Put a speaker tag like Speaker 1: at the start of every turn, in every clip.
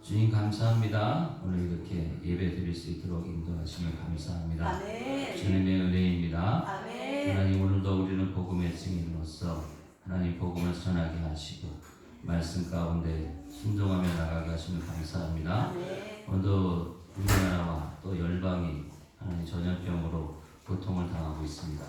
Speaker 1: 주님 감사합니다. 오늘 이렇게 예배 드릴 수 있도록 인도하심을 감사합니다.
Speaker 2: 아멘.
Speaker 1: 주님의 은혜입니다.
Speaker 2: 아멘.
Speaker 1: 하나님, 오늘도 우리는 복음의 증인으로서 하나님 복음을 전하게 하시고 말씀 가운데 순종하며 나가게 하심을 감사합니다.
Speaker 2: 아멘.
Speaker 1: 오늘도 우리나라와 또 열방이 하나님 전염병으로 고통을 당하고 있습니다.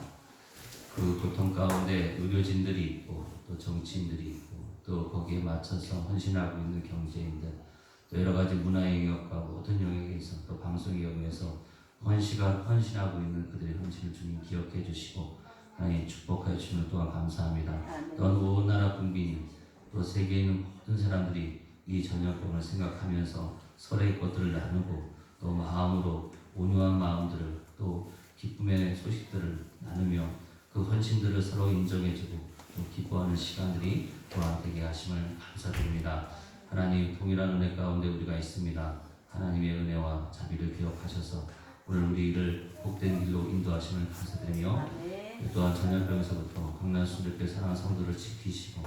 Speaker 1: 그 고통 가운데 의료진들이 있고 또 정치인들이 있고 또 거기에 맞춰서 헌신하고 있는 경제인들, 또 여러 가지 문화의 영역과 모든 영역에서 또 방송 영역에서 헌신하고 있는 그들의 헌신을 주님 기억해 주시고 하나님 축복하여 주시는 또한 감사합니다. 또한 온 나라 국민이 또 세계에 있는 모든 사람들이 이 전염병을 생각하면서 서로의 것들을 나누고 또 마음으로 온유한 마음들을 또 기쁨의 소식들을 나누며 그 헌신들을 서로 인정해주고 또 기뻐하는 시간들이 또한 되게 하심을 감사드립니다. 하나님, 동일한 은혜 가운데 우리가 있습니다. 하나님의 은혜와 자비를 기억하셔서 오늘 우리를 복된 길로 인도하심을 감사드리며 또한 전염병에서부터 강난순들께 사랑하는 성도를 지키시고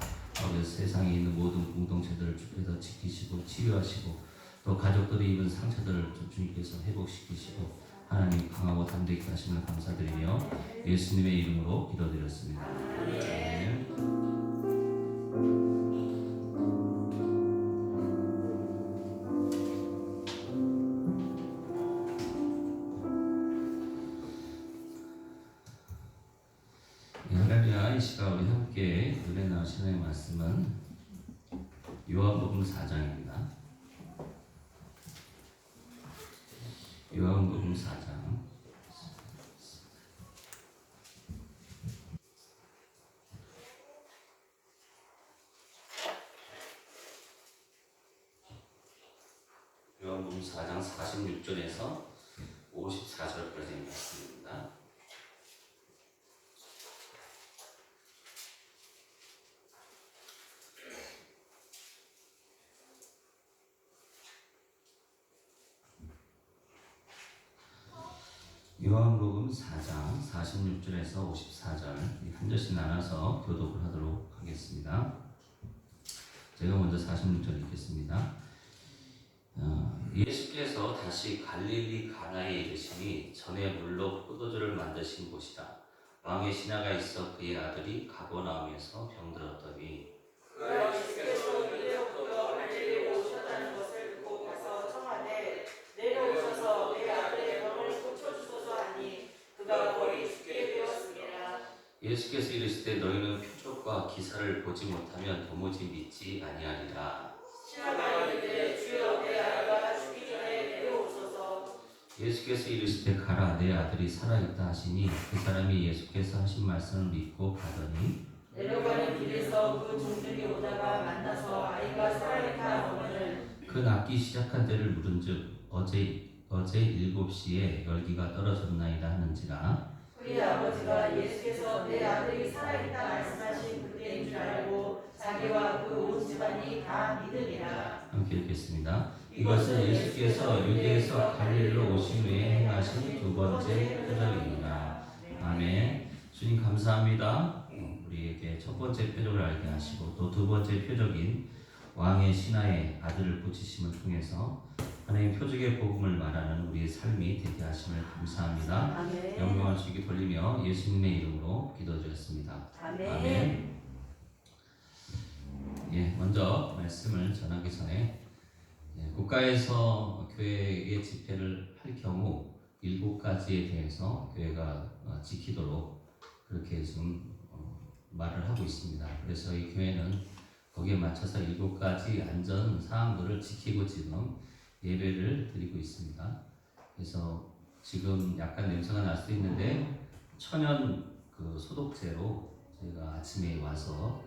Speaker 1: 세상에 있는 모든 공동체들을 주께서 지키시고 치유하시고 또 가족들이 입은 상처들을 주님께서 회복시키시고 하나님 강하고 담대히 하심을 감사드리며 예수님의 이름으로 기도드렸습니다. 아멘. 할렐루야. 이 시간 우리 함께 은혜 나오시는 말씀은 요한복음 4장입니다. 요한복음 4장. 요한복음 4장 46절에서 54절까지 말씀입니다. 요한복음 4장 46절에서 54절 한 절씩 나눠서 교독을 하도록 하겠습니다. 제가 먼저 46절 읽겠습니다. 예수께서 다시 갈릴리 가나에 이르시니 전에 물로 포도주를 만드신 곳이다. 왕의 신하가 있어 그의 아들이 가버나움에서 병들었더니
Speaker 2: 예수께서 유대로부터 갈릴리로 오셨다는 것을 듣고 가서 청하되 내려오셔서 내 아들의 병을 고쳐주소서 하니 그가 거의 죽게 되었습니다.
Speaker 1: 예수께서 이르시되 너희는 표적과 기사를 보지 못하면 도무지 믿지 아니하리라.
Speaker 2: 신하가 이르되 주여 내 아이가 죽기 전에 내려오소서.
Speaker 1: 예수께서 이르시되 가라, 내 아들이 살아있다 하시니 그 사람이 예수께서 하신 말씀을 믿고 가더니
Speaker 2: 내려가는 길에서 그 종들이 오다가 만나서 아이가 살아있다 하거늘
Speaker 1: 그 낫기 시작한 때를 물은즉 어제 7시에 열기가 떨어졌나이다 하는지라.
Speaker 2: 그의 아버지가 예수께서 내 아들이 살아있다 말씀하신 그때인 줄 알고 자기와 그 온 집안이 다 믿으니라.
Speaker 1: 함께 읽겠습니다. 이것은 예수께서 유대에서 갈릴리로 오신 후에 행하신 두 번째 표적입니다. 아멘. 주님 감사합니다. 우리에게 첫 번째 표적을 알게 하시고 또 두 번째 표적인 왕의 신하의 아들을 고치심을 통해서 하나님 표적의 복음을 말하는 우리의 삶이 되게 하심을 감사합니다.
Speaker 2: 아멘.
Speaker 1: 영광을 주께 돌리며 예수님의 이름으로 기도드렸습니다.
Speaker 2: 아멘.
Speaker 1: 아멘. 먼저 말씀을 전하기 전에 국가에서 교회의 집회를 할 경우 7가지에 대해서 교회가 지키도록 그렇게 좀 말을 하고 있습니다. 그래서 이 교회는 거기에 맞춰서 7가지 안전 사항들을 지키고 지금 예배를 드리고 있습니다. 그래서 지금 약간 냄새가 날 수 있는데 천연 그 소독제로 저희가 아침에 와서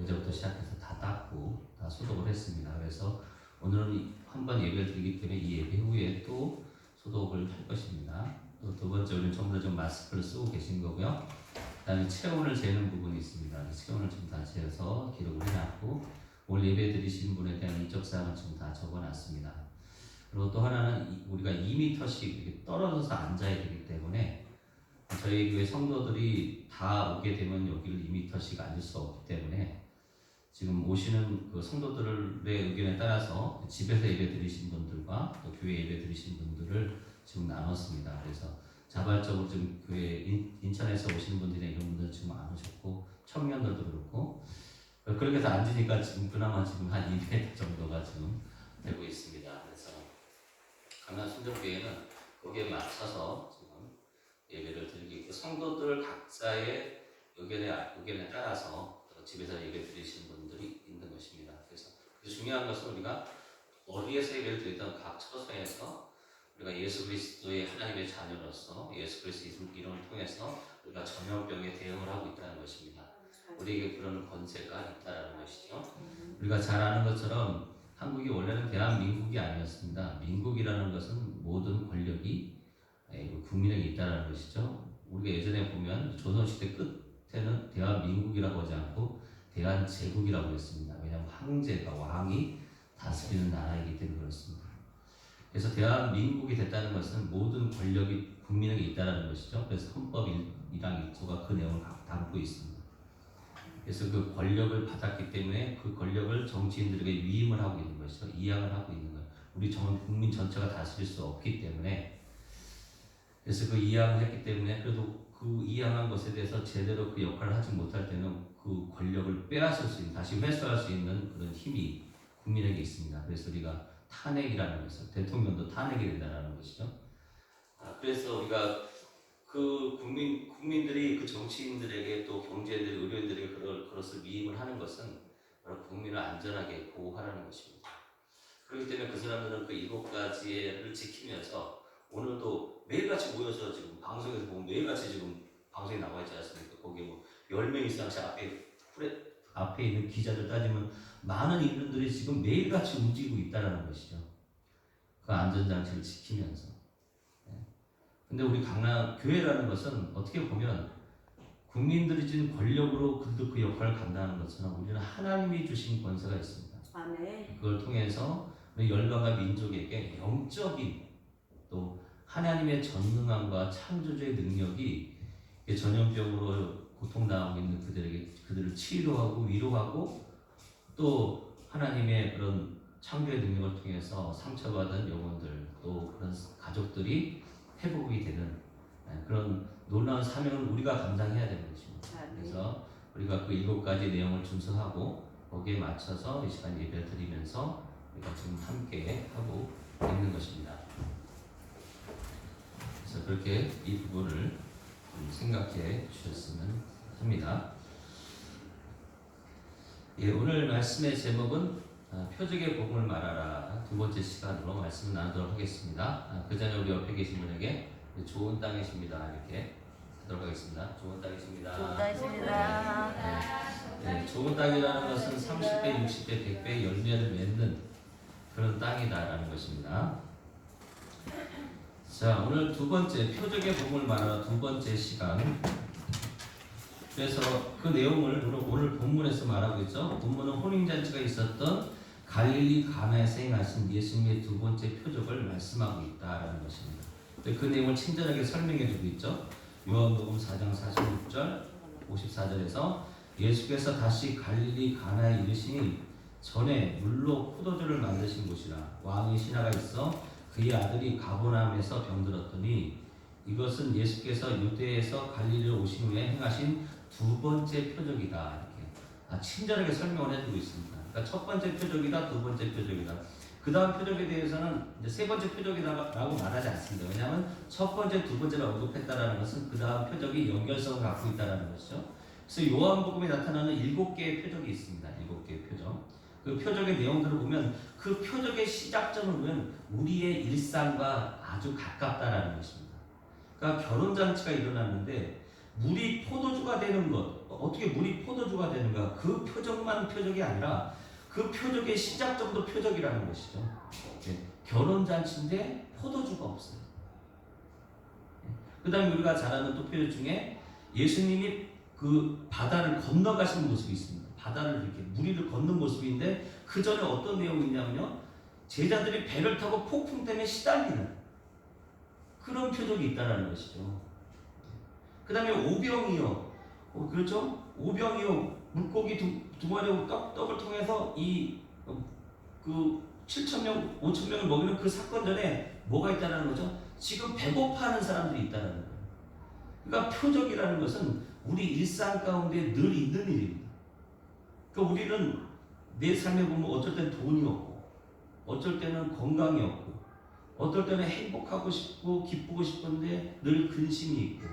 Speaker 1: 어제부터 시작해서 다 닦고 다 소독을 했습니다. 그래서 오늘은 한번 예배를 드리기 때문에 이 예배 후에 또 소독을 할 것입니다. 또 두 번째로는 전부 다 좀 마스크를 쓰고 계신 거고요. 그 다음에 체온을 재는 부분이 있습니다. 체온을 좀 다 재서 기록을 해놨고 오늘 예배 드리신 분에 대한 인적사항을 지금 다 적어놨습니다. 그리고 또 하나는 우리가 2m씩 이렇게 떨어져서 앉아야 되기 때문에 저희 교회 성도들이 다 오게 되면 여기를 2m씩 앉을 수 없기 때문에 지금 오시는 그 성도들의 의견에 따라서 집에서 예배 드리신 분들과 또 교회 예배 드리신 분들을 지금 나눴습니다. 그래서 자발적으로 지금 교회 인천에서 오시는 분들이나 이런 분들 지금 안 오셨고 청년들도 그렇고 그렇게 해서 앉으니까 지금 그나마 지금 한 2m 정도가 지금 되고 있습니다. 그래서 강남 순정교회는 거기에 맞춰서 지금 예배를 드리고 있고 성도들 각자의 의견에 따라서 집에서 예배 드리시는 분들이 있는 것입니다. 그래서 중요한 것은 우리가 어디에서 예배를 드리든 각 처소에서 우리가 예수 그리스도의 하나님의 자녀로서 예수 그리스도 이름을 통해서 우리가 전염병에 대응을 하고 있다는 것입니다. 우리에게 그런 권세가 있다는 것이죠. 우리가 잘 아는 것처럼 한국이 원래는 대한민국이 아니었습니다. 민국이라는 것은 모든 권력이 국민에게 있다는 것이죠. 우리가 예전에 보면 조선시대 끝에는 대한민국이라고 하지 않고 대한제국이라고 했습니다. 왜냐하면 황제가 왕이 다스리는 나라이기 때문에 그렇습니다. 그래서 대한민국이 됐다는 것은 모든 권력이 국민에게 있다는 것이죠. 그래서 헌법 1랑 1조가 그 내용을 담고 있습니다. 그래서 그 권력을 받았기 때문에 그 권력을 정치인들에게 위임을 하고 있는 것이죠. 이양을 하고 있는 거예요. 우리 국민 전체가 다스릴 수 없기 때문에 그래서 그 이양을 했기 때문에 그래도 그 이양한 것에 대해서 제대로 그 역할을 하지 못할 때는 그 권력을 빼앗을 수 있는 다시 회수할 수 있는 그런 힘이 국민에게 있습니다. 그래서 우리가 탄핵이라는 것을 대통령도 탄핵이 된다는 것이죠. 그래서 우리가 그 국민들이 그 정치인들에게 또 경제인들, 의료인들에게 그것을 위임을 하는 것은 바로 국민을 안전하게 보호하라는 것입니다. 그렇기 때문에 그 사람들은 그 7가지를 지키면서 오늘도 매일같이 모여서 지금 방송에서 보면 매일같이 지금 방송에 나와 있지 않습니까? 거기에 뭐 10명 이상씩 앞에 있는 기자들 따지면 많은 인물들이 지금 매일같이 움직이고 있다는 것이죠. 그 안전장치를 지키면서. 근데 우리 강남 교회라는 것은 어떻게 보면 국민들이 주는 권력으로 그 역할을 감당하는 것처럼 우리는 하나님이 주신 권세가 있습니다.
Speaker 2: 아멘.
Speaker 1: 그걸 통해서 우리 열방과 민족에게 영적인 또 하나님의 전능함과 창조주의 능력이 전염병으로 고통당하고 있는 그들을 치료하고 위로하고 또 하나님의 그런 창조의 능력을 통해서 상처받은 영혼들 또 그런 가족들이 회복이 되는 그런 놀라운 사명을 우리가 감당해야 되는 것입니다. 그래서 우리가 그 7가지 내용을 준수하고 거기에 맞춰서 이 시간 예배를 드리면서 우리가 지금 함께 하고 있는 것입니다. 그래서 그렇게 이 부분을 좀 생각해 주셨으면 합니다. 예, 오늘 말씀의 제목은 표적의 복음을 말하라 두 번째 시간으로 말씀을 나누도록 하겠습니다. 그 전에 우리 옆에 계신 분에게 좋은 땅이십니다 이렇게 하도록 하겠습니다. 좋은 땅이십니다.
Speaker 2: 좋은 땅이십니다.
Speaker 1: 네, 좋은 땅이라는 것은 30배, 60배, 100배 열매를 맺는 그런 땅이다라는 것입니다. 자, 오늘 두 번째 표적의 복음을 말하라 두 번째 시간. 그래서 그 내용을 오늘 본문에서 말하고 있죠. 본문은 혼인잔치가 있었던 갈릴리 가나에서 행하신 예수님의 두 번째 표적을 말씀하고 있다라는 것입니다. 그 내용을 친절하게 설명해 주고 있죠. 요한복음 4장 46절 54절에서 예수께서 다시 갈릴리 가나에 이르시니 전에 물로 포도주를 만드신 곳이라 왕의 신하가 있어 그의 아들이 가버나움에서 병들었더니 이것은 예수께서 유대에서 갈릴리로 오신 후에 행하신 두 번째 표적이다. 이렇게 친절하게 설명을 해주고 있습니다. 그러니까 첫 번째 표적이다, 두 번째 표적이다. 그 다음 표적에 대해서는 이제 세 번째 표적이라고 말하지 않습니다. 왜냐하면 첫 번째, 두 번째를 언급했다라는 것은 그 다음 표적이 연결성을 갖고 있다라는 것이죠. 그래서 요한복음에 나타나는 7개의 표적이 있습니다. 7개의 표적. 그 표적의 내용들을 보면 그 표적의 시작점을 보면 우리의 일상과 아주 가깝다라는 것입니다. 그러니까 결혼잔치가 일어났는데 물이 포도주가 되는 것, 어떻게 물이 포도주가 되는가? 그 표적만 표적이 아니라 그 표적의 시작점도 표적이라는 것이죠. 네, 결혼잔치인데 포도주가 없어요. 그 다음에 우리가 잘 아는 또 표적 중에 예수님이 그 바다를 건너가시는 모습이 있습니다. 바다를 이렇게 무리를 걷는 모습인데 그 전에 어떤 내용이 있냐면요. 제자들이 배를 타고 폭풍 때문에 시달리는 그런 표적이 있다는 것이죠. 그 다음에 오병이어, 그렇죠? 오병이어 물고기 두 마리 떡을 통해서 그 7,000명, 5,000명을 먹이는 그 사건 전에 뭐가 있다는 거죠? 지금 배고파하는 사람들이 있다는 거예요. 그러니까 표적이라는 것은 우리 일상 가운데 늘 있는 일입니다. 그러니까 우리는 내 삶에 보면 어쩔 때는 돈이 없고, 어쩔 때는 건강이 없고, 어떨 때는 행복하고 싶고 기쁘고 싶은데 늘 근심이 있고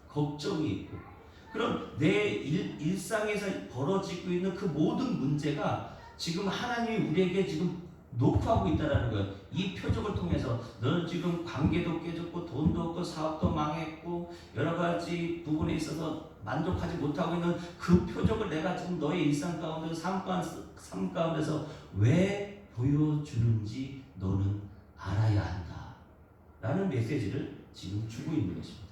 Speaker 1: 걱정이 있고, 그럼 내 일상에서 벌어지고 있는 그 모든 문제가 지금 하나님이 우리에게 지금 녹화하고 있다는 거예요. 이 표적을 통해서 너는 지금 관계도 깨졌고 돈도 없고 사업도 망했고 여러 가지 부분에 있어서 만족하지 못하고 있는 그 표적을 내가 지금 너의 일상 가운데 삶 가운데서 왜 보여주는지 너는 알아야 한다 라는 메시지를 지금 주고 있는 것입니다.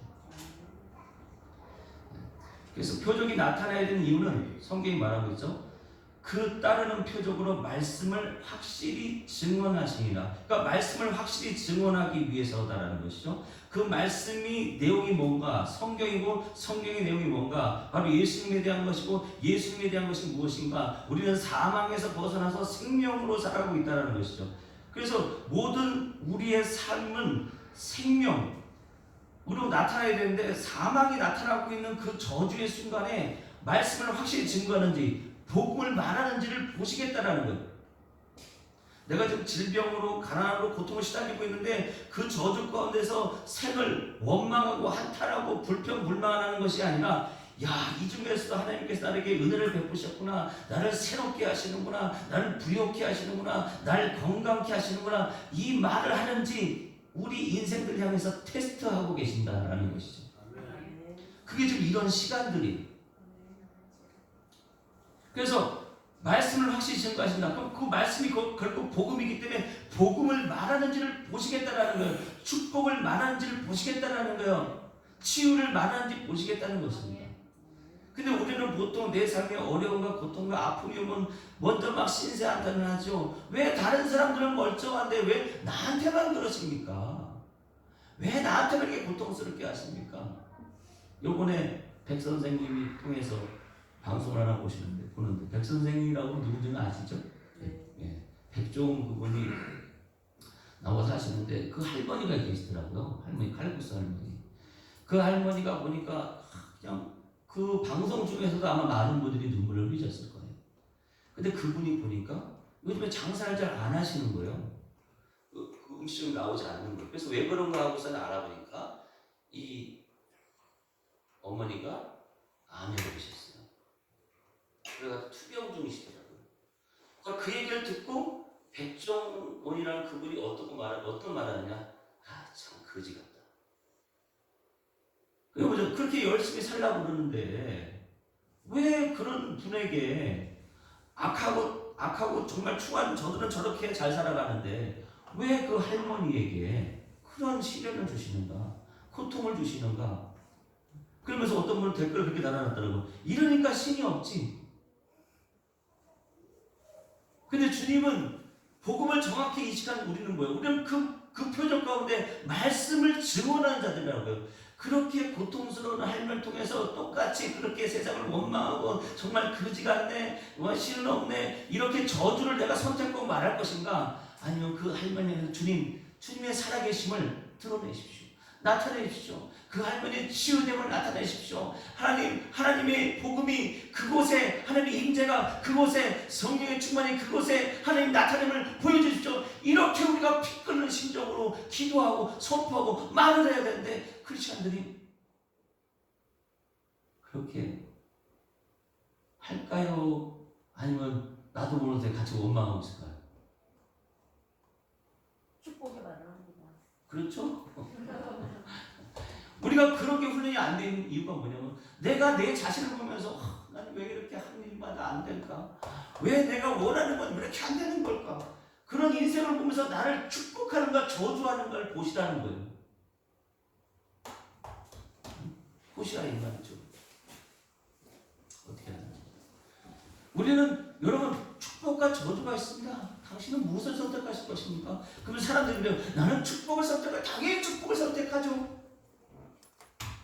Speaker 1: 그래서 표적이 나타나야 되는 이유는 성경이 말하고 있죠. 그 따르는 표적으로 말씀을 확실히 증언하시니라. 그러니까 말씀을 확실히 증언하기 위해서다라는 것이죠. 그 말씀이 내용이 뭔가, 성경이고 성경의 내용이 뭔가, 바로 예수님에 대한 것이고 예수님에 대한 것이 무엇인가. 우리는 사망에서 벗어나서 생명으로 살아가고 있다는 것이죠. 그래서 모든 우리의 삶은 생명으로 나타나야 되는데, 사망이 나타나고 있는 그 저주의 순간에 말씀을 확실히 증거하는지 복음을 말하는지를 보시겠다라는 거예요. 내가 지금 질병으로 가난으로 고통을 시달리고 있는데 그 저주 가운데서 생을 원망하고 한탄하고 불평불만하는 것이 아니라, 야, 이 중에서도 하나님께서 나에게 은혜를 베푸셨구나, 나를 새롭게 하시는구나, 나를 부욕케 하시는구나, 나를 건강케 하시는구나, 이 말을 하는지 우리 인생들 향해서 테스트하고 계신다라는 것이죠. 그게 지금 이런 시간들이. 그래서 말씀을 확실히 증거하신다. 그럼 그 말씀이 결국 복음이기 때문에 복음을 말하는지를 보시겠다라는 거예요. 축복을 말하는지를 보시겠다라는 거예요. 치유를 말하는지 보시겠다는 것입니다. 근데 우리는 보통 내 삶의 어려움과 고통과 아픔이 오면 먼저 막 신세한탄을 하죠. 왜 다른 사람들은 멀쩡한데 왜 나한테만 그러십니까? 왜 나한테만 이렇게 고통스럽게 하십니까? 요번에 백 선생님이 통해서 방송을 하나 보는데 백 선생님이라고 누군지는 아시죠? 예. 백종 그분이 나와서 하시는데 그 할머니가 계시더라고요. 할머니, 칼국수 할머니. 그 할머니가 보니까 그냥 그 방송 중에서도 아마 많은 분들이 눈물을 흘리셨을 거예요. 근데 그분이 보니까 요즘에 장사를 잘 안 하시는 거예요. 그 음식이 나오지 않는 거예요. 그래서 왜 그런가 하고서 알아보니까 이 어머니가 암에 걸리셨어요. 그래서 투병 중이시더라고요. 그러니까 그 얘기를 듣고 백종원이라는 그분이 어떤 말하느냐? 아, 참 거지 같다. 그리고 그렇게 열심히 살라고 그러는데 왜 그런 분에게 악하고 정말 추한 저들은 저렇게 잘 살아가는데 왜 그 할머니에게 그런 시련을 주시는가? 고통을 주시는가? 그러면서 어떤 분은 댓글을 그렇게 달아놨더라고. 이러니까 신이 없지. 근데 주님은 복음을 정확히 인식한 우리는 뭐예요? 우리는 그 표적 가운데 말씀을 증언하는 자들이라고요. 그렇게 고통스러운 할머니를 통해서 똑같이 그렇게 세상을 원망하고 정말 거지 같네, 신은 없네, 이렇게 저주를 내가 선택하고 말할 것인가? 아니면 그 할머니는 주님의 살아계심을 드러내십시오. 나타내십시오. 그 할머니의 치유됨을 나타내십시오. 하나님의 복음이 그곳에, 하나님의 임재가 그곳에, 성령의 충만이 그곳에 하나님 나타냄을 보여주십시오. 이렇게 우리가 피 끓는 심정으로 기도하고 선포하고 말을 해야 되는데 크리스천들이 그렇게 할까요? 아니면 나도 모르는데 같이 원망하고 있을까요?
Speaker 3: 축복의 말을 합니다.
Speaker 1: 그렇죠? 우리가 그렇게 훈련이 안 되는 이유가 뭐냐면 내가 내 자신을 보면서 나는 왜 이렇게 한 일마다 안 될까? 왜 내가 원하는 건 왜 이렇게 안 되는 걸까? 그런 인생을 보면서 나를 축복하는가 저주하는 걸 보시라는 거예요. 보시라 이 말이죠. 어떻게 하나? 우리는 여러분 축복과 저주가 있습니다. 당신은 무엇을 선택하실 것입니까? 그러면 사람들이 나는 축복을 선택해. 당연히 축복을 선택하죠.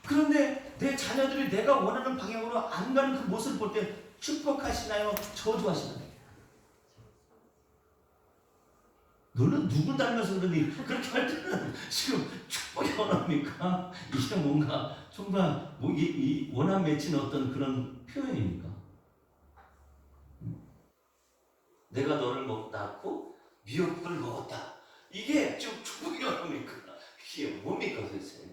Speaker 1: 그런데 내 자녀들이 내가 원하는 방향으로 안 가는 그 모습을 볼 때 축복하시나요? 저주하시나요? 너는 누굴 닮아서 그러니 그렇게 할 때는 지금 축복이 원합니까? 이게 뭔가 정말 이 원한 맺힌 어떤 그런 표현입니까? 내가 너를 낳고 미역국을 먹었다. 이게 지금 축복이 원합니까? 이게 뭡니까 도대체?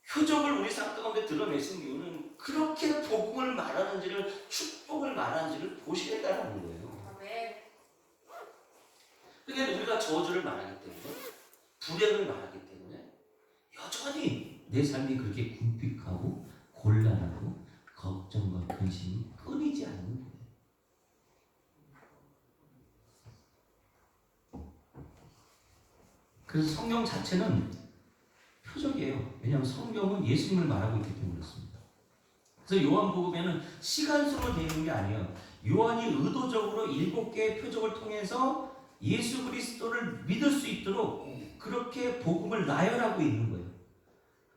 Speaker 1: 표적을 우리 삶 가운데 드러내신 이유는 그렇게 복음을 말하는지를 축복을 말하는지를 보시겠다는 거예요. 그러니까 우리가 저주를 말하기 때문에 불행을 말하기 때문에 여전히 내 삶이 그렇게 궁핍하고 곤란하고 걱정과 근심이 끊이지 않는 거예요. 그래서 성경 자체는 표적이에요. 왜냐하면 성경은 예수님을 말하고 있기 때문에 그렇습니다. 그래서 요한복음에는 시간수로 되어 있는 게 아니에요. 요한이 의도적으로 7개의 표적을 통해서 예수 그리스도를 믿을 수 있도록 그렇게 복음을 나열하고 있는 거예요.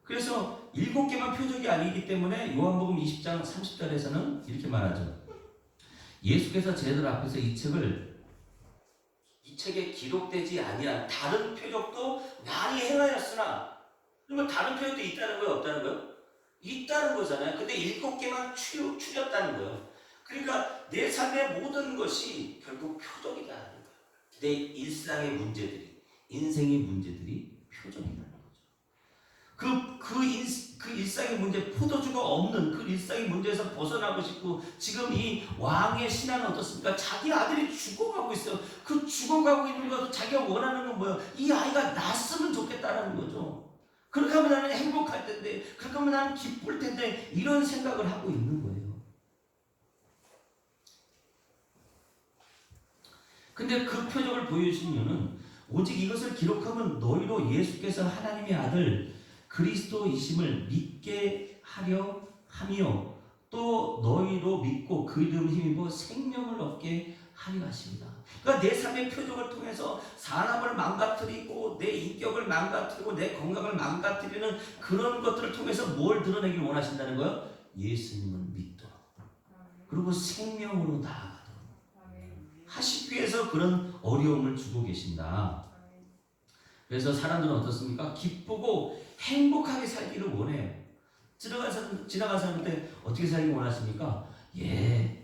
Speaker 1: 그래서 7개만 표적이 아니기 때문에 요한복음 20장 30절에서는 이렇게 말하죠. 예수께서 제자들 앞에서 이 책에 기록되지 아니한 다른 표적도 많이 행하였으나, 그러면 다른 표적도 있다는 거예요? 없다는 거예요? 있다는 거잖아요. 근데 7개만 추렸다는 거예요. 그러니까 내 삶의 모든 것이 결국 표적이다. 내 일상의 문제들이, 인생의 문제들이 표적이라는 거죠. 그 일상의 문제, 포도주가 없는 그 일상의 문제에서 벗어나고 싶고, 지금 이 왕의 신하는 어떻습니까? 자기 아들이 죽어가고 있어요. 그 죽어가고 있는 것도 자기가 원하는 건 뭐예요? 이 아이가 났으면 좋겠다는 거죠. 그렇게 하면 나는 행복할 텐데, 그렇게 하면 나는 기쁠 텐데, 이런 생각을 하고 있는 거예요. 근데 그 표적을 보여주신 이유는 오직 이것을 기록하면 너희로 예수께서 하나님의 아들 그리스도이심을 믿게 하려 하며 또 너희로 믿고 그 이름을 힘입어 생명을 얻게 하려 하십니다. 그러니까 내 삶의 표적을 통해서 사람을 망가뜨리고 내 인격을 망가뜨리고 내 건강을 망가뜨리는 그런 것들을 통해서 뭘 드러내길 원하신다는 거예요? 예수님을 믿도록, 그리고 생명으로 나아가도록 하시기 위해서 그런 어려움을 주고 계신다. 그래서 사람들은 어떻습니까? 기쁘고 행복하게 살기를 원해요. 지나간 사람한테 어떻게 살기 원하십니까?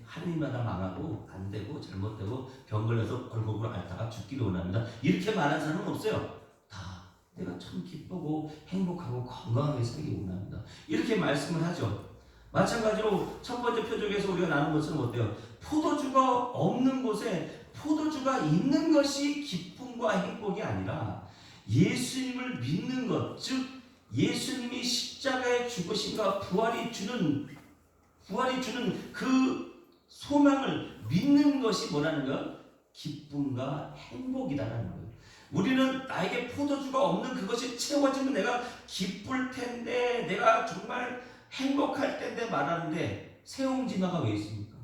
Speaker 1: 하늘마다 망하고 안 되고 잘못되고 병 걸려서 얼굴을 앓다가 죽기를 원합니다. 이렇게 말하는 사람은 없어요. 다 내가 참 기쁘고 행복하고 건강하게 살기 원합니다. 이렇게 말씀을 하죠. 마찬가지로 첫 번째 표적에서 우리가 나눈 것처럼 어때요? 포도주가 없는 곳에 포도주가 있는 것이 기쁨과 행복이 아니라 예수님을 믿는 것, 즉 예수님이 십자가의 죽으심과 부활이 주는 그 소망을 믿는 것이 뭐라는 것? 기쁨과 행복이다라는 거예요. 우리는 나에게 포도주가 없는 그것이 채워지면 내가 기쁠 텐데, 내가 정말 행복할 텐데 말하는데 세옹지마가 왜 있습니까?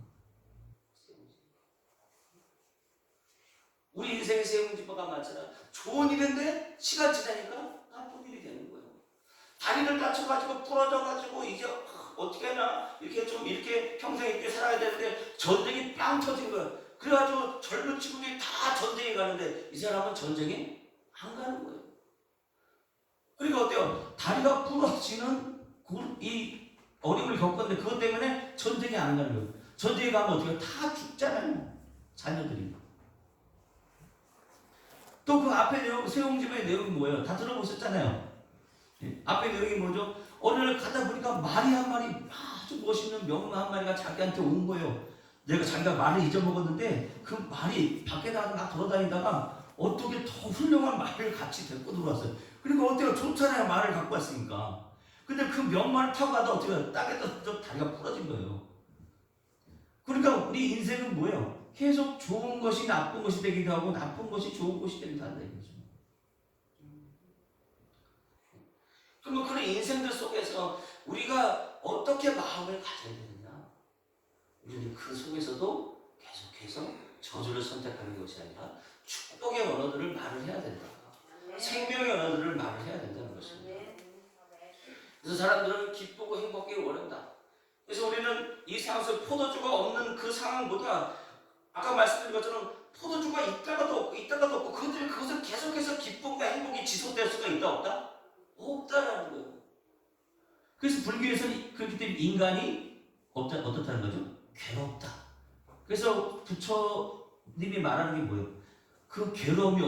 Speaker 1: 우리 인생에 세옹지마가 많잖아. 좋은 일인데 시간 지나니까 나쁜 일이 되는 거예요. 다리를 다쳐가지고 부러져가지고 이제 어떻게 하나 이렇게 평생 있게 살아야 되는데 전쟁이 빵 터진 거예요. 그래가지고 젊은 친구들이 다 전쟁에 가는데 이 사람은 전쟁에 안 가는 거예요. 그러니까 어때요? 다리가 부러지는 이 어려움을 겪었는데 그것 때문에 전쟁에 안 가는 거예요. 전쟁에 가면 어떻게 다 죽잖아요. 자녀들이. 또 그 앞에 내용, 세옹지마의 내용이 뭐예요? 다 들어보셨잖아요. 앞에 내용이 뭐죠? 어느 날 가다 보니까 말이 한 마리, 아주 멋있는 명마 한 마리가 자기한테 온 거예요. 자기가 말을 잊어먹었는데 그 말이 밖에 나가 막 돌아다니다가 어떻게 더 훌륭한 말을 같이 데리고 들어왔어요. 그러니까 어때요? 좋잖아요. 말을 갖고 왔으니까. 근데 그 명마를 타고 가다 어떻게 땅에 떠서 다리가 부러진 거예요. 그러니까 우리 인생은 뭐예요? 계속 좋은 것이 나쁜 것이 되기도 하고 나쁜 것이 좋은 것이 되기도 한다 이거죠. 그러면 그런 인생들 속에서 우리가 어떻게 마음을 가져야 되느냐? 우리는 그 속에서도 계속해서 저주를 선택하는 것이 아니라 축복의 언어들을 말을 해야 된다. 생명의 언어들을 말을 해야 된다는 것입니다. 그래서 사람들은 기쁘고 행복하게 원한다. 그래서 우리는 이 세상에서 포도주가 없는 그 상황보다 아까 말씀드린 것처럼 포도주가 있다가도 없고 있다가도 없고 그들이 그것을 계속해서 기쁨과 행복이 지속될 수가 있다 없다? 없다라는 거예요. 그래서 불교에서는 그렇기 때문에 인간이 어떻다는 거죠? 괴롭다. 그래서 부처님이 말하는 게 뭐예요? 그 괴로움이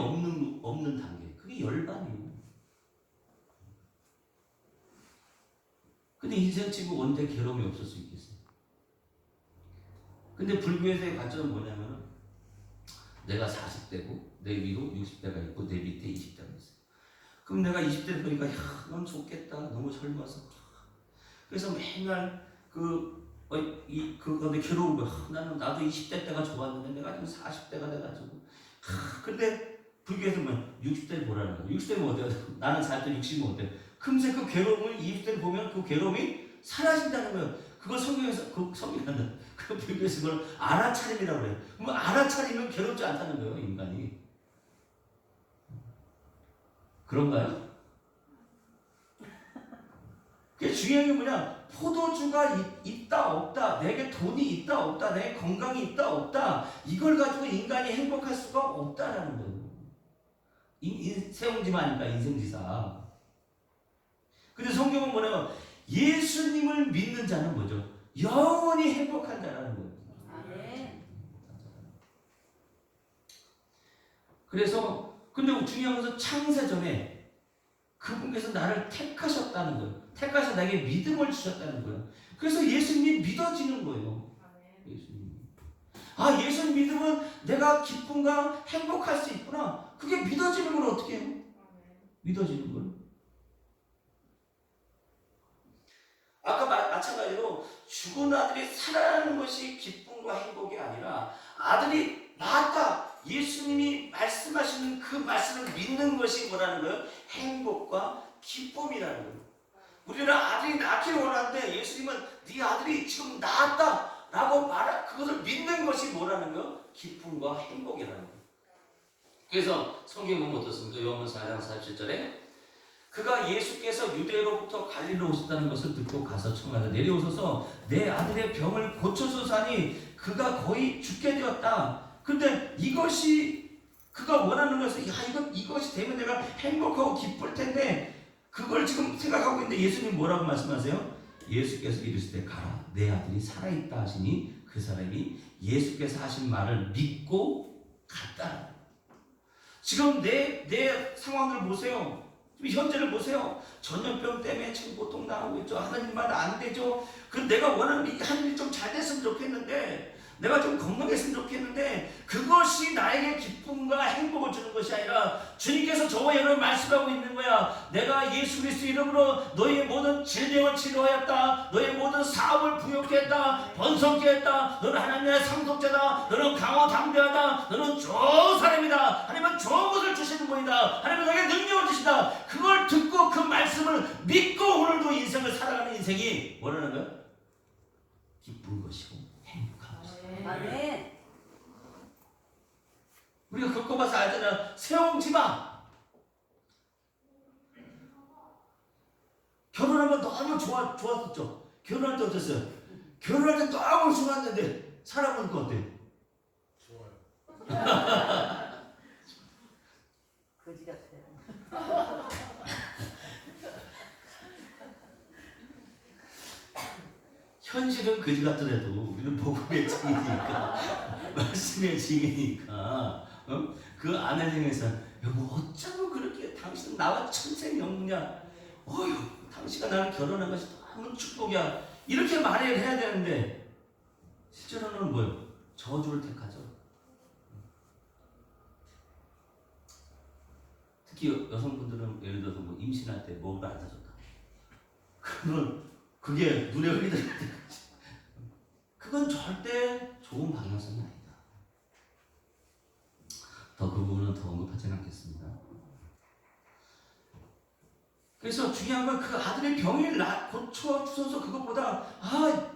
Speaker 1: 없는 단계. 그게 열반이에요. 근데 인생 치고 언제 괴로움이 없을 수 있겠어요? 근데 불교에서의 관점은 뭐냐면 내가 40대고 내 위로 60대가 있고 내 밑에 20대가 있어요. 그럼 내가 20대를 보니까 넌 좋겠다. 너무 젊어서. 그래서 맨날 그거에 괴로운 거야. 나도 20대 때가 좋았는데 내가 지금 40대가 돼가지고. 근데 불교에서 뭐 60대를 보라는 거야. 60대면 어때요? 나는 40대 60이면 어때요? 금세 그 괴로움을 20대를 보면 그 괴로움이 사라진다는 거예요. 그걸 성경에서 그 불교에서 그걸 알아차림이라고 그래요. 그럼 알아차리면 괴롭지 않다는 거예요, 인간이. 그런가요? 그게 중요한 게 뭐냐? 포도주가 있다 없다, 내게 돈이 있다 없다, 내게 건강이 있다 없다, 이걸 가지고 인간이 행복할 수가 없다라는 거예요. 세옹지마 아닐까, 인생지사. 근데 성경은 뭐냐면 예수님을 믿는 자는 뭐죠? 영원히 행복한 자라는 거예요. 그래서 근데 중요한 것은 창세전에 그분께서 나를 택하셨다는 거예요. 택하셔서 나에게 믿음을 주셨다는 거예요. 그래서 예수님이 믿어지는 거예요. 예수님. 아, 예수님 믿으면 내가 기쁨과 행복할 수 있구나. 그게 믿어지는 걸 어떻게 해요? 믿어지는 걸. 아까 마찬가지로 죽은 아들이 살아나는 것이 기쁨과 행복이 아니라 아들이 낳았다. 예수님이 말씀하시는 그 말씀을 믿는 것이 뭐라는 거예요? 행복과 기쁨이라는 거예요. 우리는 아들이 낳기를 원하는데 예수님은 네 아들이 지금 낳았다 라고 그것을 믿는 것이 뭐라는 거예요? 기쁨과 행복이라는 거예요. 그래서 성경에 보면 어떻습니까? 요한복음 4장 47절에 그가 예수께서 유대로부터 갈릴리로 오셨다는 것을 듣고 가서 청하다 내려오셔서 내 아들의 병을 고쳐소서 하니 그가 거의 죽게 되었다. 근데 이것이 그가 원하는 것은 이것이 되면 내가 행복하고 기쁠 텐데 그걸 지금 생각하고 있는데 예수님 뭐라고 말씀하세요? 예수께서 이르시되 가라 내 아들이 살아있다 하시니 그 사람이 예수께서 하신 말을 믿고 갔다. 지금 내 상황을 보세요. 현재를 보세요. 전염병 때문에 지금 고통당하고 있죠. 하나님 말 안 되죠. 내가 원하는 한 일이 좀 잘 됐으면 좋겠는데 내가 좀 건강했으면 좋겠는데 그것이 나에게 기쁨과 행복을 주는 것이 아니라 주님께서 저와 여러분 말씀하고 있는 거야. 내가 예수 그리스도 이름으로 너희의 모든 질병을 치료하였다. 너희의 모든 사업을 부욕케 했다. 번성케 했다. 너는 하나님의 상속자다. 너는 강화담대하다. 너는 좋은 사람이다. 하나님은 좋은 것을 주시는 분이다. 하나님은 너에게 능력을 주시다. 그걸 듣고 그 말씀을 믿고 오늘도 인생을 살아가는 인생이 뭐라는 거야? 기쁜 것이고 행복한 것이다.
Speaker 3: 아멘.
Speaker 1: 우리가 겪어봐서 알잖아. 세옹지마. 결혼하면 너무 좋았었죠. 결혼할 때 어땠어요? 결혼할 때 너무 좋았는데 살아보니까 어때요?
Speaker 4: 좋아요.
Speaker 3: 거지 같아요.
Speaker 1: 현실은 그지 같더라도 우리는 복음의 증이니까 말씀의 증이니까 그 아내 중에서 여보 어쩌면 그렇게 당신은 나와 천생연분이야. 어휴 당신과 나를 결혼한 것이 너무 축복이야. 이렇게 말을 해야 되는데 실제로는 뭐예요? 저주를 택하죠. 특히 여성분들은 예를 들어서 뭐 임신할 때 뭐가 안 사줬다. 그러면 그게 눈에 흘리들 때까지 그건 절대 좋은 방향성이 아니다. 더 그 부분은 더 언급하지는 않겠습니다. 그래서 중요한 건 그 아들의 병을 고쳐주셔서 그것보다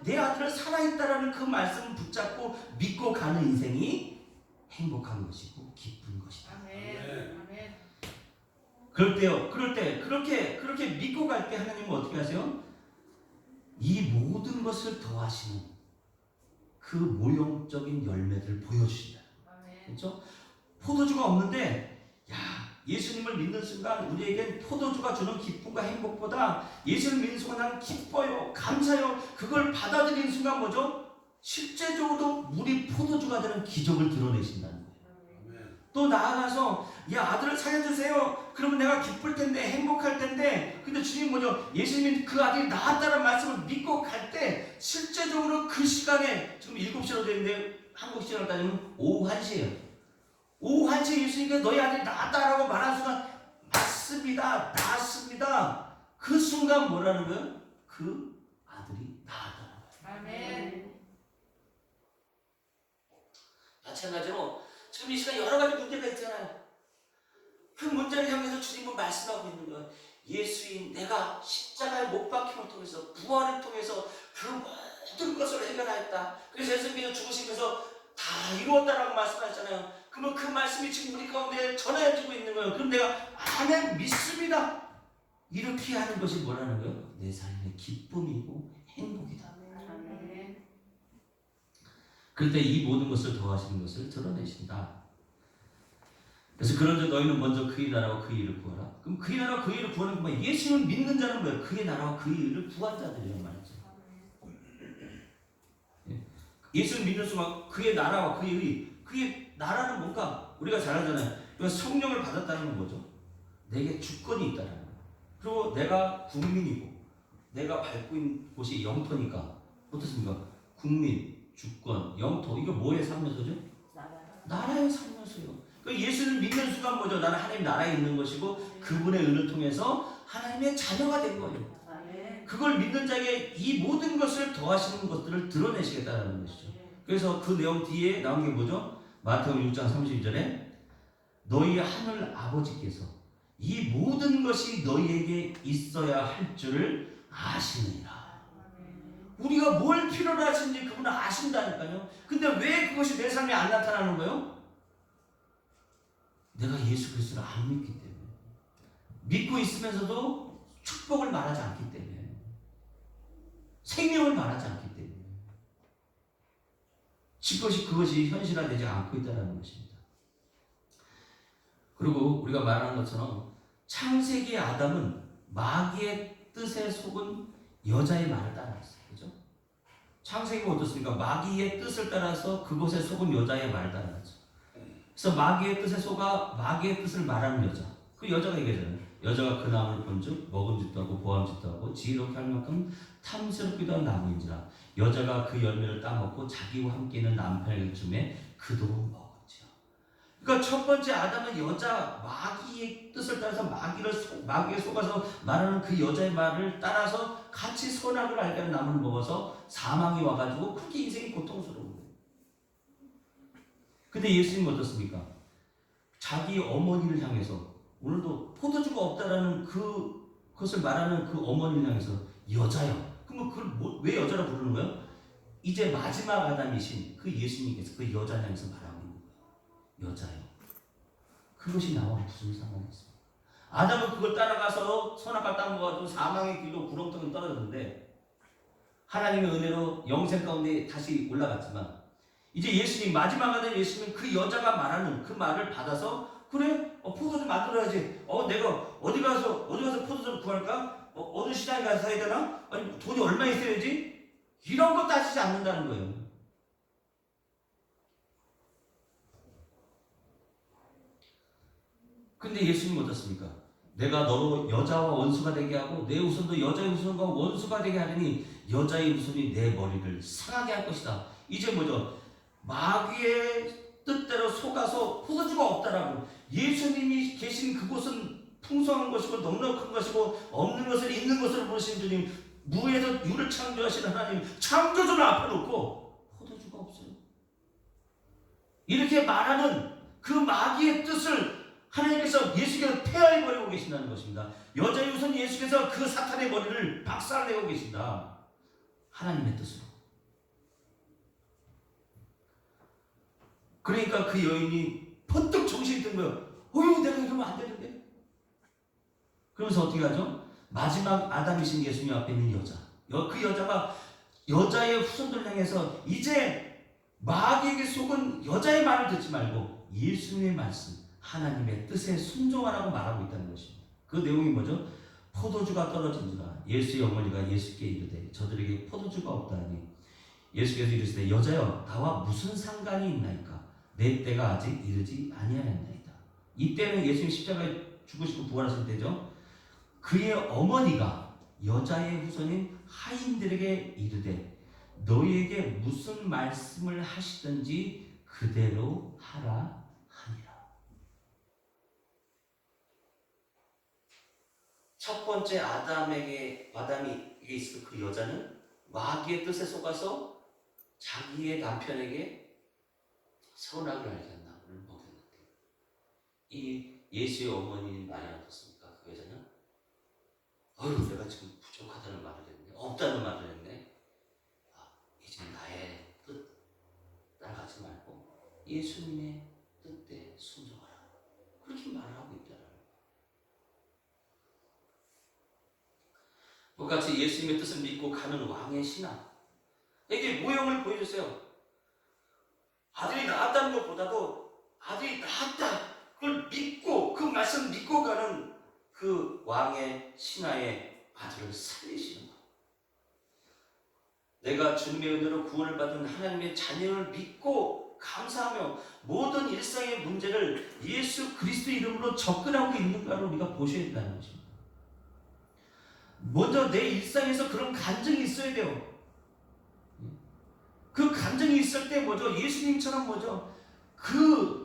Speaker 1: 내 아들은 살아있다라는 그 말씀을 붙잡고 믿고 가는 인생이 행복한 것이고 기쁜 것이다.
Speaker 4: 아멘.
Speaker 1: 그럴 때 그렇게 믿고 갈 때 하나님은 어떻게 하세요? 이 모든 모든 것을 더하시는 그 모형적인 열매들을 보여주신다. 그렇죠? 포도주가 없는데 야, 예수님을 믿는 순간 우리에겐 포도주가 주는 기쁨과 행복보다 예수를 믿는 순간 나는 기뻐요, 감사해요. 그걸 받아들이는 순간 뭐죠? 실제적으로 물이 포도주가 되는 기적을 드러내신다는 거예요. 또 나아가서 야, 아들을 살려주세요. 그러면 내가 기쁠 텐데, 행복할 텐데, 근데 주님 뭐죠? 예수님이 그 아들이 나았다는 말씀을 믿고 갈 때 실제적으로 그 시간에 지금 7시로 되는데 한국 시간으로 따지면 오후 1시예요. 오후 1시에 예수님께 너희 아들이 나았다라고 말한 순간 맞습니다, 나았습니다. 그 순간 뭐라는 거예요? 그 아들이 나았다는 거예요.
Speaker 2: 아멘.
Speaker 1: 마찬가지로 지금 이 시간 여러 가지 문제가 있잖아요. 그 문제를 향해서 주님은 말씀하고 있는 거예요. 예수인 내가 십자가의 못 박힘을 통해서 부활을 통해서 그 모든 것을 해결하였다. 그래서 예수님께서 죽으시면서 다 이루었다라고 말씀하셨잖아요. 그러면 그 말씀이 지금 우리 가운데 전해지고 있는 거예요. 그럼 내가 아멘 믿습니다. 이렇게 하는 것이 뭐라는 거예요? 내 삶의 기쁨이고 행복이다.
Speaker 2: 아멘.
Speaker 1: 그럴 때 이 모든 것을 더하시는 것을 드러내신다. 그래서 그런데 너희는 먼저 그의 나라와 그의 일을 구하라. 그럼 그의 나라와 그의 일을 구하는 건 뭐예요? 예수님을 믿는 자는 뭐예요? 그의 나라와 그의 일을 구한 자들이란 말이죠. 예수를 믿는 순간 그의 나라와 그의 의, 그의 나라는 뭔가 우리가 잘 알잖아요. 그러니까 성령을 받았다는 건 뭐죠? 내게 주권이 있다는 거예요. 그리고 내가 국민이고 내가 밟고 있는 곳이 영토니까 어떻습니까? 국민, 주권, 영토 이거 뭐의 상면서죠? 나라의 상면서요. 그러니까 예수를 믿는 순간 뭐죠? 나는 하나님 나라에 있는 것이고 그분의 은을 통해서 하나님의 자녀가 된 거예요. 그걸 믿는 자에게 이 모든 것을 더하시는 것들을 드러내시겠다는 것이죠. 그래서 그 내용 뒤에 나온 게 뭐죠? 마태복음 6장 32절에 너희 하늘 아버지께서 이 모든 것이 너희에게 있어야 할 줄을 아시느니라. 우리가 뭘 필요로 하시는지 그분은 아신다니까요. 근데 왜 그것이 내 삶에 안 나타나는 거예요? 내가 예수 그리스도를 안 믿기 때문에, 믿고 있으면서도 축복을 말하지 않기 때문에, 생명을 말하지 않기 때문에 그것이 현실화되지 않고 있다는 것입니다. 그리고 우리가 말하는 것처럼 창세기의 아담은 마귀의 뜻에 속은 여자의 말을 따라했어요. 그죠? 창세기가 어떻습니까? 마귀의 뜻을 따라서 그것에 속은 여자의 말을 따라했죠. 그래서 마귀의 뜻에 속아 마귀의 뜻을 말하는 여자. 그 여자가 얘기하잖아요. 여자가 그 나무를 본즉 먹음직도 하고 보암직도 하고 지혜롭게 할 만큼 탐스럽기도 한 나무인지라. 여자가 그 열매를 따먹고 자기와 함께 있는 남편에게 주매 그도 먹었지요. 그러니까 첫 번째 아담은 여자 마귀의 뜻을 따라서 마귀에 속아서 말하는 그 여자의 말을 따라서 같이 선악을 알게 하는 나무를 먹어서 사망이 와가지고 그렇게 인생이 고통스러운 거예요. 근데 예수님은 어떻습니까? 자기 어머니를 향해서 오늘도 포도주가 없다라는 그것을 말하는 그 어머니를 향해서 여자요. 그러면 그걸 왜 여자라 부르는 거예요? 이제 마지막 아담이신 그 예수님께서 그 여자를 향해서 말하고 있는 거예요. 여자요. 그것이 나와 무슨 상관이 있습니까? 아담은 그걸 따라가서 선악과 따먹어가지고 사망의 길로 구렁텅이 떨어졌는데 하나님의 은혜로 영생 가운데 다시 올라갔지만 이제 예수님 마지막 아담 예수님은 그 여자가 말하는 그 말을 받아서 그래? 포도주 만들어야지. 내가 어디 가서 포도주를 구할까? 어느 시장에 가서 사야 되나? 아니 돈이 얼마 있어야지? 이런 거 따지지 않는다는 거예요. 근데 예수님은 어떻습니까? 내가 너로 여자와 원수가 되게 하고 내 후손도 여자의 후손과 원수가 되게 하려니 여자의 후손이 내 머리를 상하게 할 것이다. 이제 뭐죠? 마귀의 뜻대로 속아서 포도주가 없다라고. 예수님이 계신 그곳은 풍성한 것이고 넉넉한 것이고 없는 것을 있는 것으로 부르신 주님, 무에서 유를 창조하시는 하나님, 창조주를 앞에 놓고 포도주가 없어요. 이렇게 말하는 그 마귀의 뜻을 하나님께서 예수께서 폐하해버리고 계신다는 것입니다. 여자의 우선 예수께서 그 사탄의 머리를 박살내고 계신다. 하나님의 뜻으로. 그러니까 그 여인이 번뜩 정신이 든 거예요. 내가 이러면 안 되는데. 그러면서 어떻게 하죠? 마지막 아담이신 예수님 앞에 있는 여자. 그 여자가 여자의 후손들 향해서 이제 마귀에게 속은 여자의 말을 듣지 말고 예수님의 말씀, 하나님의 뜻에 순종하라고 말하고 있다는 것입니다. 그 내용이 뭐죠? 포도주가 떨어진지라 예수의 어머니가 예수께 이르되 저들에게 포도주가 없다니 예수께서 이르시되 여자여 나와 무슨 상관이 있나이까 내 때가 아직 이르지 아니하였나이다. 이때는 예수님 십자가에 죽으시고 부활하실 때죠. 그의 어머니가 여자의 후손인 하인들에게 이르되 너희에게 무슨 말씀을 하시든지 그대로 하라 하니라. 첫 번째 아담이 있을 그 여자는 마귀의 뜻에 속아서 자기의 남편에게 선악을 알게 나무를 먹였는데 이 예수의 어머니는 말이 어떻습니까? 그 여자는 내가 지금 부족하다는 말을 했네, 없다는 말을 했네. 이제 나의 뜻 따라가지 말고 예수님의 뜻에 순종하라. 그렇게 말을 하고 있다는 거예요. 똑같이 예수님의 뜻을 믿고 가는 왕의 신앙. 이게 모형을 보여주세요. 아들이 낳았다는 것보다도 아들이 낳았다. 그걸 믿고 그 말씀 믿고 가는 그 왕의 신하의 아들을 살리시는 것. 내가 주님의 은혜로 구원을 받은 하나님의 자녀를 믿고 감사하며 모든 일상의 문제를 예수 그리스도 이름으로 접근하고 있는가를 우리가 보셔야 된다는 것입니다. 먼저 내 일상에서 그런 감정이 있어야 돼요. 그 감정이 있을 때 뭐죠? 예수님처럼 뭐죠? 그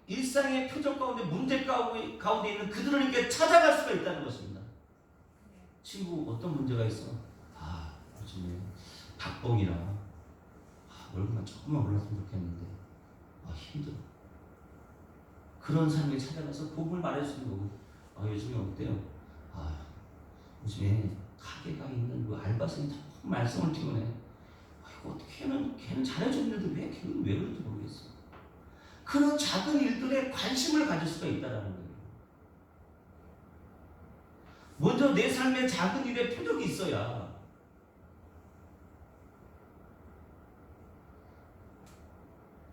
Speaker 1: 일상의 표적 가운데 문제 가운데 있는 그들을 이렇게 찾아갈 수가 있다는 것입니다. 친구 어떤 문제가 있어? 요즘에 박봉이라 얼굴만 조금만 올랐으면 좋겠는데 힘들어. 그런 사람에게 찾아가서 복을 말해주는 거고 요즘에 어때요? 요즘에 가게가 있는 그 알바생이 자꾸 말썽을 피우네. 이거 어떻게 하면 걔는 잘해줬는데 왜 걔는 왜 그런지 모르겠어. 그런 작은 일들에 관심을 가질 수가 있다는 거예요. 먼저 내 삶의 작은 일에 표적이 있어야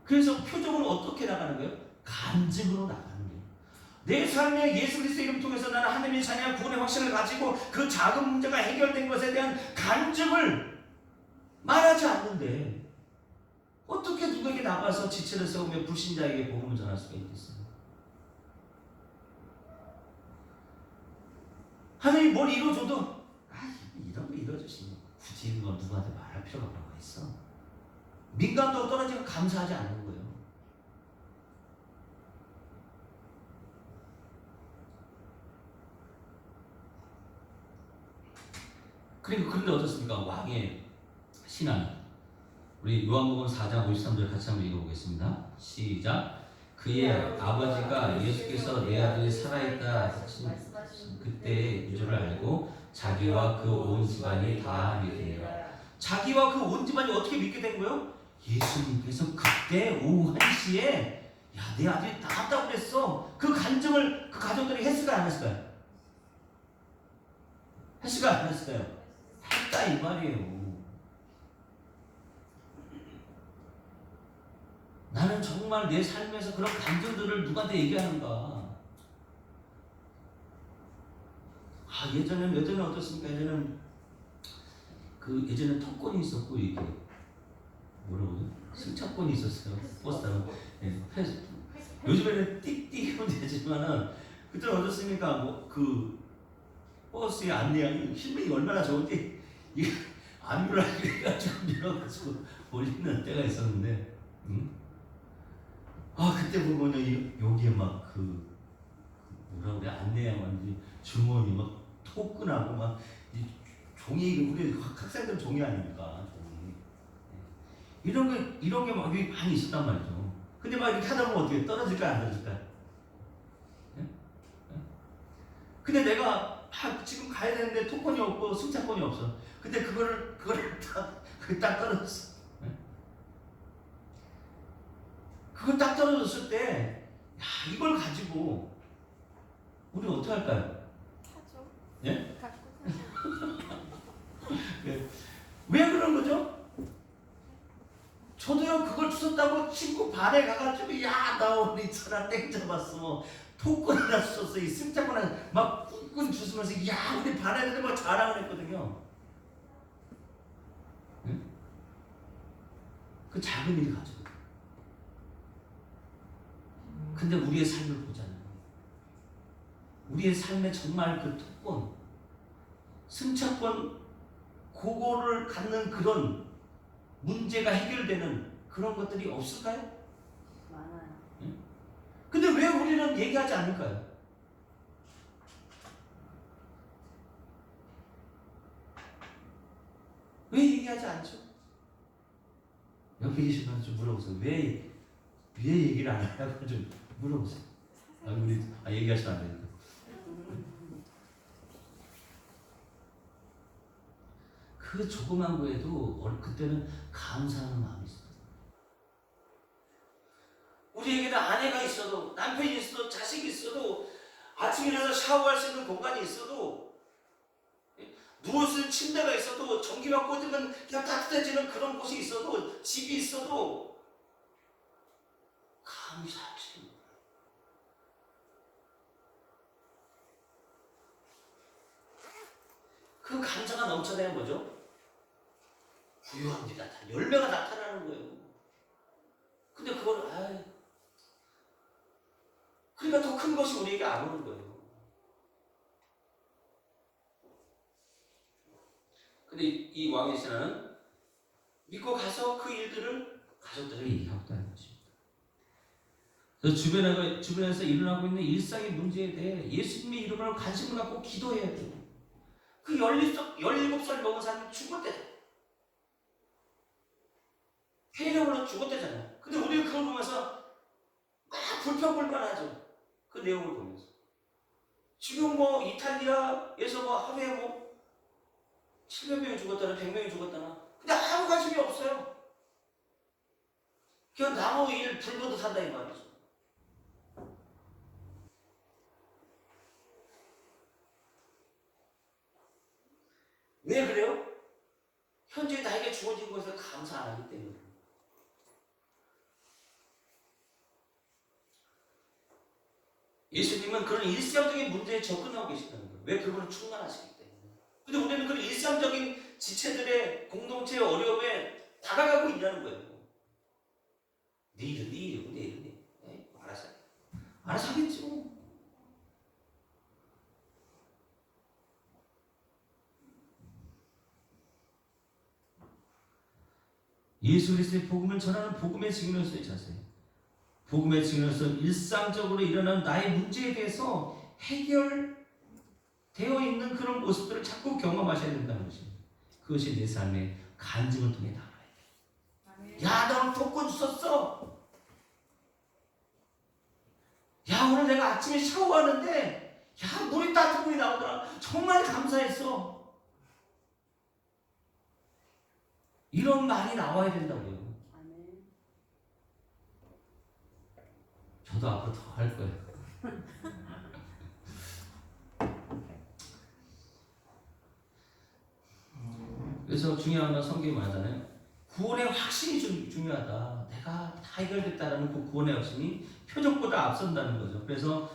Speaker 1: 그래서 표적은 어떻게 나가는 거예요? 간증으로 나가는 거예요. 내 삶에 예수 그리스도 이름 통해서 나는 하나님의 자녀 구원의 확신을 가지고 그 작은 문제가 해결된 것에 대한 간증을 말하지 않는데 어떻게 누구에게 나가서 지체를 세우며 불신자에게 복음을 전할 수가 있겠어요? 하나님이 뭘 이루어줘도 이런 거 이루어주시면 굳이 이런 거 누구한테 말할 필요가 뭐가 있어? 민감도가 떨어지면 감사하지 않는 거예요. 그런데 어떻습니까? 왕의 신앙. 우리 요한복음 4장 53절 같이 한번 읽어보겠습니다. 시작. 그의 아버지가 예수께서 내 아들이 살아있다 하신 그때의 유저를 알고 자기와 그 온 집안이 다 믿으니라. 자기와 그 온 집안이 어떻게 믿게 된 거예요? 예수님께서 그때 오후 1시에 내 아들이 나았다고 그랬어. 그 간증을 그 가족들이 했을까요? 안 했을까요? 했을까요? 안 했을까요? 했다 이 말이에요. 나는 정말 내 삶에서 그런 감정들을 누구한테 얘기하는가? 예전에 어떻습니까? 예전에 턱권이 있었고 이게 뭐라고요? 승차권이 있었어요. 버스 타면. 요즘에는 띡띡 되지만은 그때는 어떻습니까? 그 버스의 안내양이 힘이 얼마나 좋은지 이게 안 밀어가지고 해가지고 밀어가지고 올리는 때가 있었는데, 그때 보면은 여기에 막 뭐라 그래, 안내양 완전 주머니 막 토끈하고 막 종이, 우리 학생들 종이 아닙니까? 종이. 이런 게 막 많이 있었단 말이죠. 근데 막 이렇게 하다 보면 어떻게 떨어질까요? 안 떨어질까요? 근데 내가 지금 가야 되는데 토건이 없고 승차권이 없어. 근데 그거를 딱 떨어졌어. 그걸 딱 떨어졌을 때, 이걸 가지고 우리 어떻게 할까요?
Speaker 4: 사죠.
Speaker 1: 예?
Speaker 4: 갖고 사죠. 왜 그런 거죠? 저도요 그걸 주웠다고 친구 반에 가가지고 나 오늘 천원 땡 잡았어 뭐 토건이나 주웠어 이 승자권을 막 꾼꾼 주스면서 우리 반에 애들 막 자랑을 했거든요. 응? 그 작은 일 가지고. 근데 우리의 삶을 보잖아요. 우리의 삶에 정말 그 특권, 승차권, 그거를 갖는 그런 문제가 해결되는 그런 것들이 없을까요?
Speaker 3: 많아요.
Speaker 4: 근데 왜 우리는 얘기하지 않을까요? 왜 얘기하지 않죠? 옆에 계신 분 좀 물어보세요. 왜 얘기를 안 하냐고 좀 물어보세요. 얘기하시면 안 되니까. 그 조그만 거에도 그때는 감사하는 마음이 있어요. 우리에게는 아내가 있어도 남편이 있어도 자식이 있어도 아침에 일어나서 샤워할 수 있는 공간이 있어도 누울 수 있는 침대가 있어도 전기만 꽂으면 그냥 따뜻해지는 그런 곳이 있어도 집이 있어도 감사하지. 그 감사가 넘쳐나는 거죠. 부유함이 열매가 나타나는 거예요. 근데 그걸 그러니까 더 큰 것이 우리에게 안 오는 거예요. 근데 이 왕의 신하는 믿고 가서 그 일들을 가족들에게 얘기하고 있다는 것입니다. 그래서 주변에서 일어나고 있는 일상의 문제에 대해 예수님의 이름으로 관심을 갖고 기도해야 돼요. 그 17살 먹은 사람이 죽었대요. 폐렴으로 죽었대잖아요. 근데 우리는 그걸 보면서 막 불평불만하죠. 그 내용을 보면서. 지금 뭐 이탈리아에서 뭐 하루에 뭐 700명이 죽었다나 100명이 죽었다나 근데 아무 관심이 없어요. 그냥 나무 일 불보듯 한다 이 말이죠. 왜 그래요? 현재 나에게 주어진 것을 감사 안 하기 때문에. 예수님은 그런 일상적인 문제에 접근하고 계시다는 거예요. 왜? 그분은 충만하시기 때문에. 근데 우리는 그런 일상적인 지체들의 공동체의 어려움에 다가가고 있다는 거예요. 네 일이고 알아서 하겠지 뭐. 예수 그리스도의 복음을 전하는 복음의 증인으로서의 자세. 복음의 증인으로서 일상적으로 일어나는 나의 문제에 대해서 해결되어 있는 그런 모습들을 자꾸 경험하셔야 된다는 것입니다. 그것이 내 삶의 간증을 통해 나와야 돼. 야, 너 복권 주웠어. 야, 오늘 내가 아침에 샤워하는데 물이 따뜻한 물이 나오더라. 정말 감사했어. 이런 말이 나와야 된다고요. 저도 앞으로 더 할 거예요. 그래서 중요한 건 성경이 말하잖아요. 구원의 확신이 좀 중요하다. 내가 다 해결됐다라는 그 구원의 확신이 표적보다 앞선다는 거죠. 그래서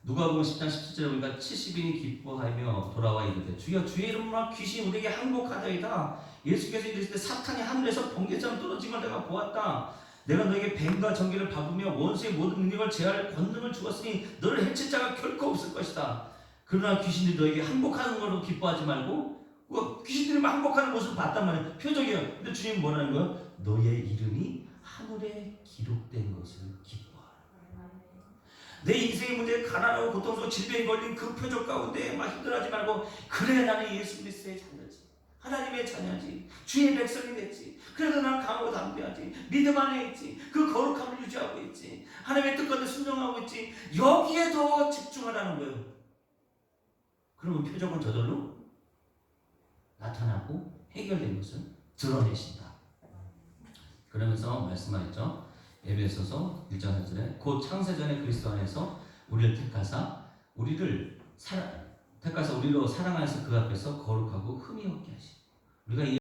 Speaker 4: 누가복음 10장 17절에 보니까 70인이 기뻐하며 돌아와 이르되 주여 주의 이름으로 귀신이 우리에게 항복하자이다. 예수께서 이르실 때 사탄이 하늘에서 번개처럼 떨어진 걸 내가 보았다. 내가 너에게 뱀과 전기를 밟으며 원수의 모든 능력을 제할 권능을 주었으니 너를 해칠 자가 결코 없을 것이다. 그러나 귀신들이 너에게 항복하는 걸로 기뻐하지 말고 귀신들이 항복하는 모습을 봤단 말이에요. 표적이에요. 근데 주님은 뭐라는 거예요? 너의 이름이 하늘에 기록된 것을 기뻐하라. 내 인생의 문제에 가난하고 고통스러워 질병에 걸린 그 표적 가운데 막 힘들어하지 말고 그래 나는 예수 그리스도의 자녀지. 하나님의 자녀지. 주의 백성이 됐지. 그래도 난 강하고 담대하지. 믿음 안에 있지. 그 거룩함을 유지하고 있지. 하나님의 뜻과도 순종하고 있지. 여기에 더 집중하라는 거예요. 그러면 표적은 저절로 나타나고 해결된 것을 드러내신다. 그러면서 말씀하셨죠. 에베소서 1장 4절에 곧 창세전에 그리스도 안에서 우리를 택하사 우리로 사랑하여서 그 앞에서 거룩하고 흠이 없게 하시고 우리가